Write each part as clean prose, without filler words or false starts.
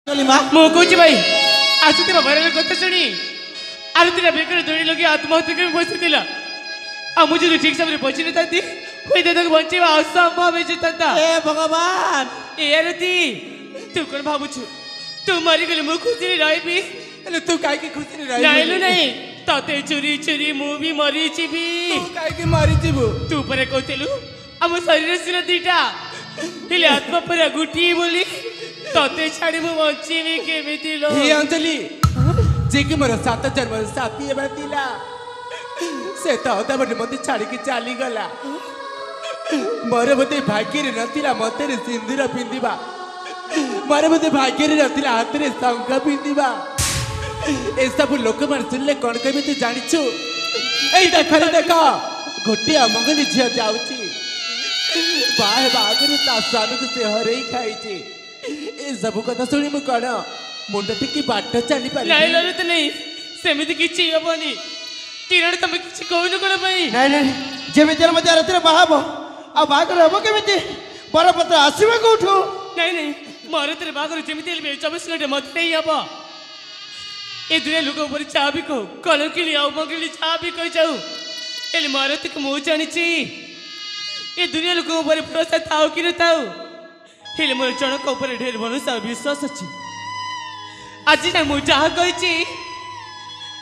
मु कौच भाई आसुवा भैर कथा शुणी आरती बेकर दौड़ी लगे आत्महत्या कर बसी आ मुझे ठीक समय बची न था बचे असंभव भगवान ए आरती तू कौन भावुछु तू मरीगले मु खुशी रही तू कहीं खुशी रही नहीं ते चोरी चोरी मु भी मरी कहीं मरी तू पर कहलु आम शरीर सिर दीटा हेले आत्मा पर गोटे बोली ते छाड़ी मु बची केमिति लो हे अंजलि जे कि मोर 7 जन्म साथी एबातिला से तो बटे मते छाड़ी के चली गला मोर मते भाग्य रे नतिला मते रे सिंदूर पिंदिबा मोर मते भाग्य रे नतिला हाथ रे शंख पिंदिबा ए सब लोक मन सुनले कोन कहबे तू जानिछु एई देख गोटे अमंगली झिया जाउची बाहे बागरे ता सानु के से हरई खाइची ए सब कथा सुनी मु कण मुंड टिकी बाट चली पाली नहीं ललित नहीं सेमिति किछि हबनी किरण तमे किछि कहनु कोन पई नहीं जेमिति मते रातिर बाहाब आ बागर हबो केमिति बरपत्र आसीबे कोठो नहीं मारतिर बागर जेमिति 24 घंटे मत नहीं हबो ए दुनिया लोक ऊपर चा भी कहो कलर के लिए आओ मगली चा भी कह जाऊ एले मारत के मु जानि छी ए दुनिया लोक ऊपर भरोसा थाओ कि न थाओ हेले मोर जनक ऊपर ढेर भरोसा विश्वास अछि आज ना मु जहा कहिछि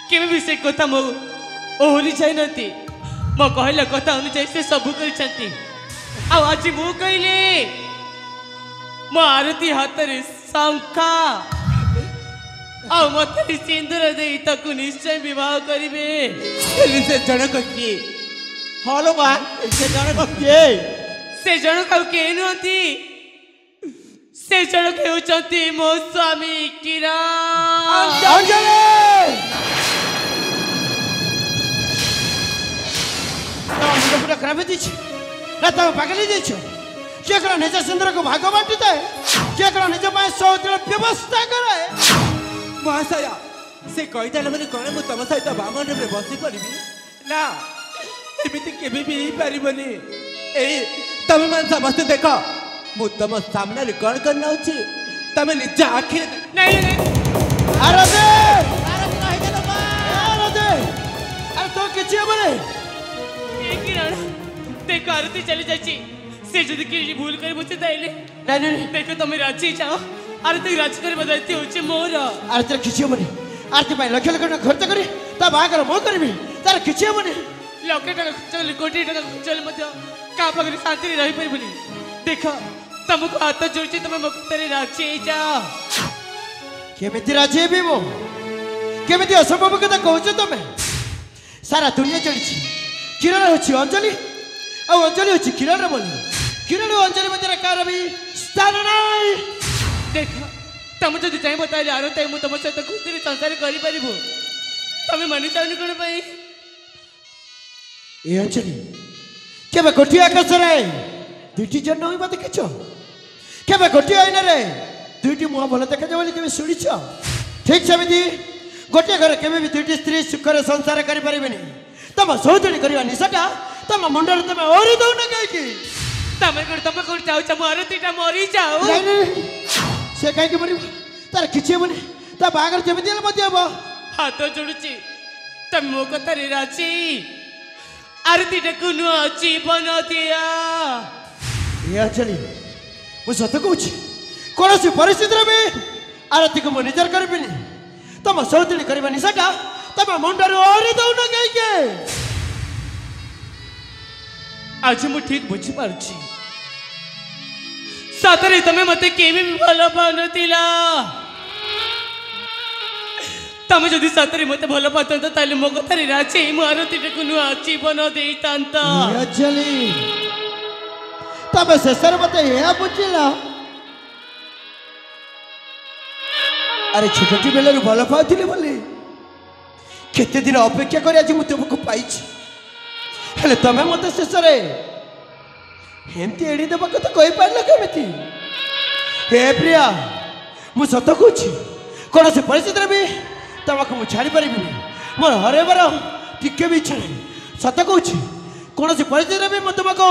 केमे भी से कथा मो ओहरी जाय नती मो कहला कथा अनुसार से सब करछंती आ आज मु कहले मो आरती हाथ रे शंखा आ मते सिंदूर दे तक निश्चय विवाह करिवे से जनक की हलो बा से जनक के से जनक के नती से जनक हेउचंती मो स्वामी किरण अंजलि मुझे पूरा खराब दीछ ना तुम पागल दीछ किए करा निज सुंदर को भाग बांटी दे किए करा निज पाए सौत्र व्यवस्था करे महाशय से कहिता माने कोन मु तम सहित बामन रे बसी पड़िबी ना एमिति केबे भी पारिबनी ए तमे मन समस्त देखो मु तम सामने रे कोन करना होची तमे निज आखिर नहीं आरती आरती नहीं गेलो बा आरती अरे तो किछि बने ए किरण देख आरती चली जाची से जदी की भूल कर बुझे ताइले नहीं देखो तुम राजी जाओ आरती राज कर बदाइती होचे मोर आरती किछि बने आरती भाई लक्ष लक्ष खर्च करी ता बागर मो करबी तार किछि बने लके टका चल कोटी टका चल मध्य का पगरी शांति रे रही परिबनी देखो तुमको हाथ जोड़ची तुम मुक्तरे राजी जाओ केमिति राजी भी वो केमिति असंभव कथा कहउछ तमे सारा दुनिया चढ़ी किरण होची अंजलि आ अंजलि होची किरण बोली किरण और अंजलि मध्य कार भी स्थान नहीं देखो तुम जदि चाहि बताइले आरती मु तुम सहित खुशी संसार करि परिबो तमे मानि चाहनी कोन पई ए अंजलि केबे गोटी आकाश रे दुटी जन होई बात किछो केबे गोटी आईना रे दुटी मुह भल देखा जे बोली केबे सुनिछ ठीक सेमिति गोटे घर केबे भी दुटी स्त्री सुखरे संसार करि परिबेनी तम सौदणी करवा निसटा तम मुंडर तमे ओरी दउ न काई की तमे कोन चाहू छ आरतीटा मरी जाओ नहीं से काई के मरिबो तार किछे बने ता बागर जेमिति ल मते अब हाथ जोड़ुची तमे मो कथा रे राजी आरतीटा कुनु जीवन दिया ए अंजलि मु सत कहूची कोनोसी परिस्थिति रे भी आरती को मु निजर करबिनी तम सौदणी करबा निसटा तम मुंडर ओरी दउ न काई के आज मु ठीक बुझी पारछि सातरे तमे मते केबे भी भलो पानतिला तमे जदि सातरे मते भलो पातंत ताले मो कथा रे राजी मु आरती टकु नु जीवन देइतांत अंजलि तब से सरबते या बुझिला अरे छोटी बेले भल पाउथिले बोली केते दिन अपेक्षा कर आज मु तुमको पाइछि हेले तमे मते शेष रे हेमती एडी देबा कथा कहि पारला केमिति हे प्रिया मु सत कहूछि कोन से परिस्थिति रे भी तमको मु छाड़ी परिबिनी मोर हरेबर टिके भी इच्छा नहीं सत कहूछि कोन से परिस्थिति रे भी मु तुमको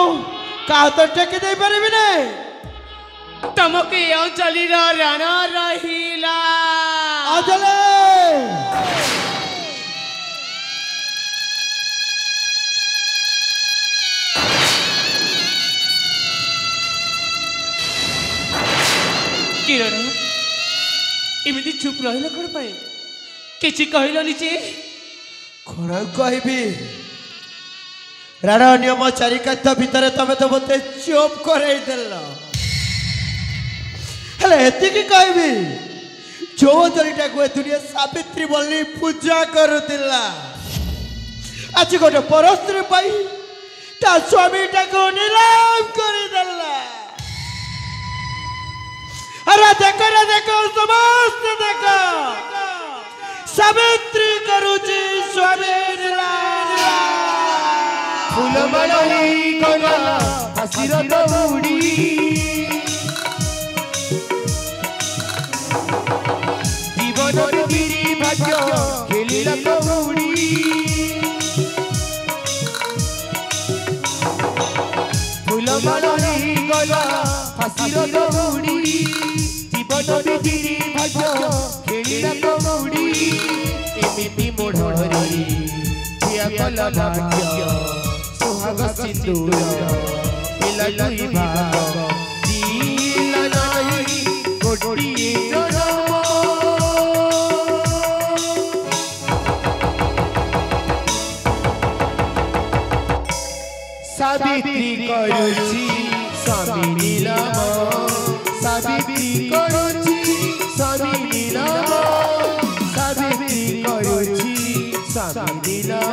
का तो टेके दे परिबिनी तमके अंजलि राणा रहिला एमती चुप रहिल कौन पाए किसी कहलनि जे कौन कहबी राणा नियम चारिकात भितर तमें तो मत चुप करदेल हेती कहबी चौधरीटा को दुनिया सावित्री बोली पूजा करुला आज गोटे परस्त्री पाई ता स्वामीटा को नीलाम करदेला अरे देखो ना देखो समस्त देखो सावित्री करुची स्वामी फूल मलई गला हसीर दौड़ी जीवन गिरी भाग्य खेलिला कौड़ी फूल मलई गला हसीर दौड़ी जीवन गिरी भाग्य खेलिला कौड़ी एमिति मोढ़री धिया कला भाग्य सुहाग सिंदूर पिला दुई भाग दिला नहीं गोटिए जन्म सावित्री करुची स्वामी नीलम सावित्री करुची स्वामी नीलम सावित्री करुची स्वामी नीलम